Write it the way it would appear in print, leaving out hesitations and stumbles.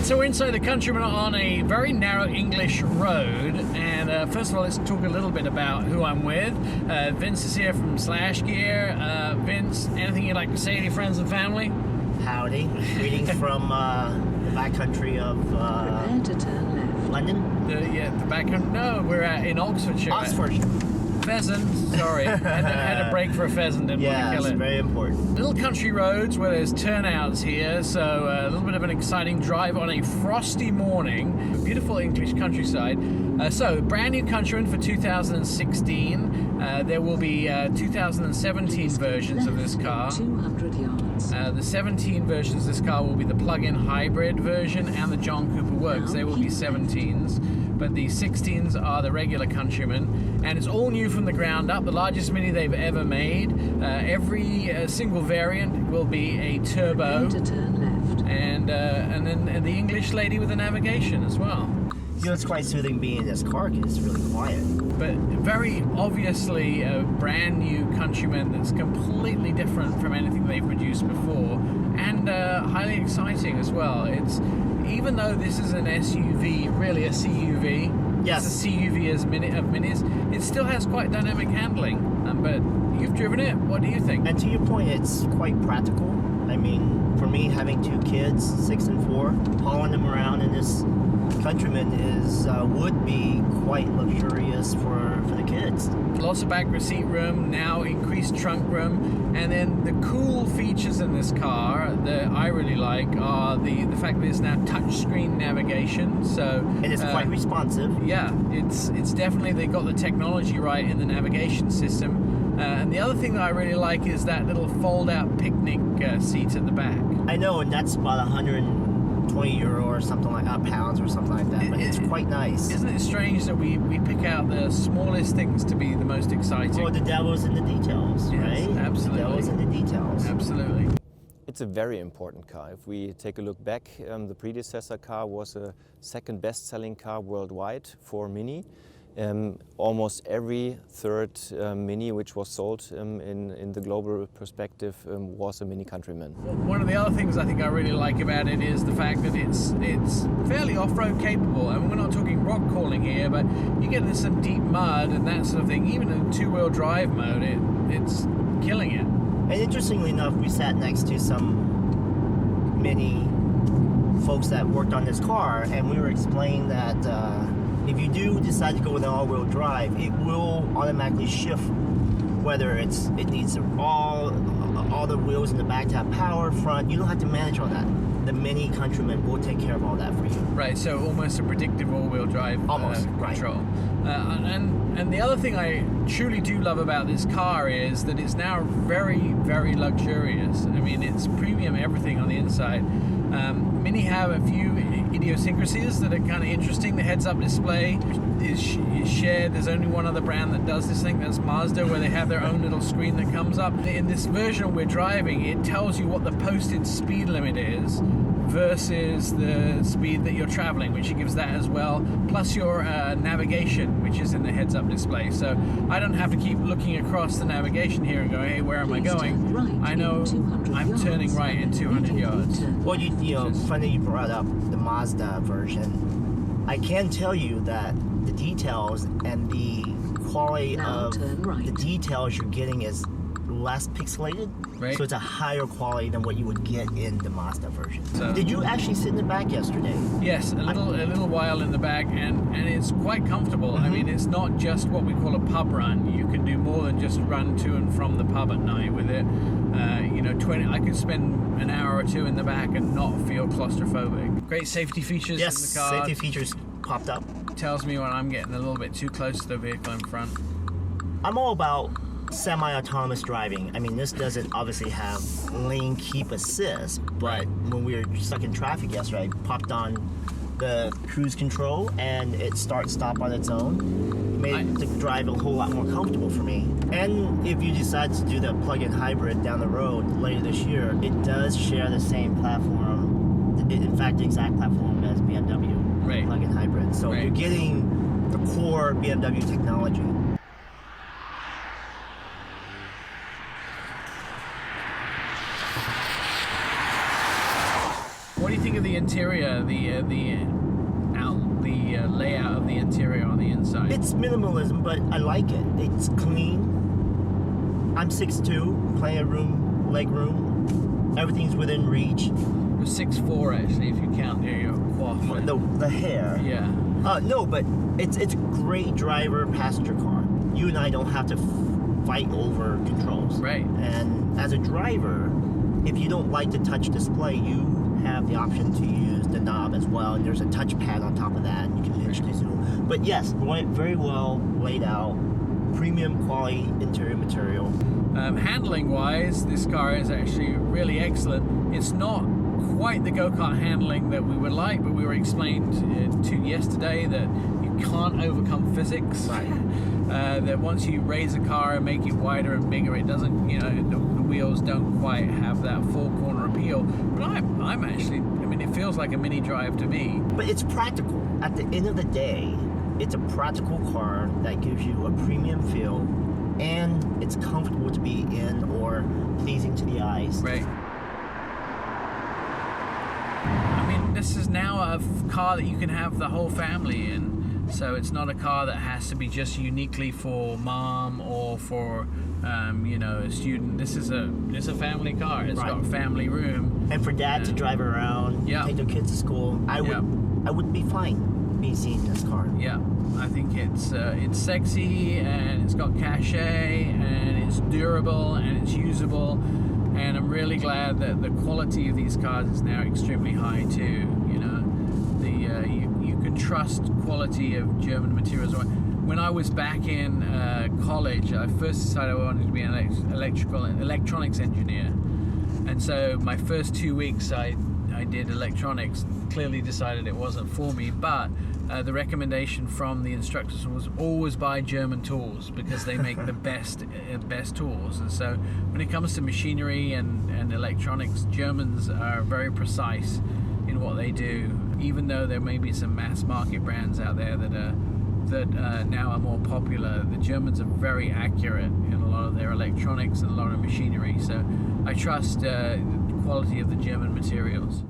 So we're inside the Countryman on a very narrow English road, and first of all, let's talk a little bit about who I'm with. Vince is here from Slash Gear. Vince, anything you'd like to say to your friends and family? Howdy. Greetings from the backcountry of Prepare to turn left. London? The backcountry. No, we're in Oxfordshire. Oxfordshire. Pheasant, sorry. had to break for a pheasant, didn't want to kill it. Yes, very important. Little country roads where there's turnouts here, so a little bit of an exciting drive on a frosty morning. Beautiful English countryside. So, brand new Countryman for 2016. There will be 2017 versions of this car. 200 yards. The 17 versions of this car will be the plug-in hybrid version and the John Cooper Works. They will be 17s. But the 16s are the regular Countryman, and it's all new from the ground up, the largest Mini they've ever made. Every single variant will be a turbo, Prepare to turn left. and then the English lady with the navigation as well. You know, it's quite soothing being in this car because it's really quiet. But very obviously a brand new Countryman that's completely different from anything they've produced before, and highly exciting as well. It's, even though this is an SUV, really a CUV, Yes. it's a CUV of minis, it still has quite dynamic handling. But you've driven it, what do you think? And to your point, it's quite practical. I mean, for me, having two kids, 6 and 4, hauling them around in this Countryman would be quite luxurious for the kids. Lots of back seat room, now increased trunk room, and then the cool features in this car that I really like are the fact that it's now touchscreen navigation. So And it's quite responsive. yeah, it's definitely, they got the technology right in the navigation system. And the other thing that I really like is that little fold-out picnic seat at the back. I know, and that's about 120 euro or something like that, pounds or something like that, but it's quite nice. Isn't it strange that we pick out the smallest things to be the most exciting? Oh, the devil's in the details, Yes, right? absolutely. The devil's in the details. Absolutely. It's a very important car. If we take a look back, the predecessor car was a second best-selling car worldwide for Mini. Almost every third Mini which was sold in the global perspective was a Mini Countryman. One of the other things I think I really like about it is the fact that it's fairly off-road capable. I mean, we're not talking rock crawling here, but you get into some deep mud and that sort of thing. Even in two-wheel drive mode, it's killing it. And interestingly enough, we sat next to some Mini folks that worked on this car, and we were explaining that if you do decide to go with an all-wheel drive, it will automatically shift whether it needs all the wheels in the back to have power, front. You don't have to manage all that. The Mini Countryman will take care of all that for you. Right, so almost a predictive all-wheel drive Almost, right. control. And the other thing I truly do love about this car is that it's now very, very luxurious. I mean, it's premium everything on the inside. Mini have a few idiosyncrasies that are kind of interesting. The heads-up display is shared. There's only one other brand that does this thing. That's Mazda, where they have their own little screen that comes up. In this version we're driving, it tells you what the posted speed limit is versus the speed that you're traveling, which it gives that as well, plus your navigation, which is in the heads-up display. So I don't have to keep looking across the navigation here and go, hey, where am I going? Right I know I'm yards. turning right in 200 yards. Well, you know, funny you brought up the Mazda version. I can tell you that the details and the quality Now of turn right. the details you're getting is less pixelated, Right. so it's a higher quality than what you would get in the Mazda version. So- Did you actually sit in the back yesterday? Yes, a little while in the back, and it's quite comfortable. I mean, it's not just what we call a pub run. You can do more than just run to and from the pub at night with it. You know, I could spend an hour or two in the back and not feel claustrophobic. Great safety features Yes, in the car. safety features popped up. Tells me when I'm getting a little bit too close to the vehicle in front. I'm all about semi-autonomous driving. I mean, this doesn't obviously have lane keep assist, but when we were stuck in traffic yesterday, I popped on the cruise control and it start-stop on its own. Made the drive a whole lot more comfortable for me. And if you decide to do the plug-in hybrid down the road later this year, it does share the same platform, in fact, the exact platform as BMW Right. plug-in hybrid. So Right. you're getting the core BMW technology. What do you think think of the interior, the layout of the interior on the inside? It's minimalism, but I like it. It's clean. I'm 6'2", plenty of room, leg room. Everything's within reach. You're 6'4", actually, if you count your quaff. The hair. Yeah. No, but it's a great driver passenger car. You and I don't have to fight over controls. Right. And as a driver, if you don't like the touch display, you have the option to use the knob as well, and there's a touch pad on top of that, and you can pinch to zoom. But yes, very well laid out, premium quality interior material. Handling wise, this car is actually really excellent. It's not quite the go-kart handling that we would like, but we were explained to yesterday that you can't overcome physics. Right. That once you raise a car and make it wider and bigger, it doesn't, the wheels don't quite have that full corner appeal. But I'm actually, it feels like a mini drive to me. But it's practical. At the end of the day, it's a practical car that gives you a premium feel, and it's comfortable to be in or pleasing to the eyes. Right. This is now a car that you can have the whole family in. So it's not a car that has to be just uniquely for mom or for a student. This is a family car. It's got family room. And for dad to drive around, take their kids to school, I would be fine being seen in this car. Yeah, I think it's sexy, and it's got cachet, and it's durable, and it's usable. And I'm really glad that the quality of these cars is now extremely high too. You can trust quality of German materials. When I was back in college, I first decided I wanted to be an electronics engineer. And so my first 2 weeks I did electronics, clearly decided it wasn't for me, but the recommendation from the instructors was always buy German tools because they make the best tools. And so when it comes to machinery and electronics, Germans are very precise in what they do, even though there may be some mass market brands out there that now are more popular. The Germans are very accurate in a lot of their electronics and a lot of machinery, so I trust the quality of the German materials.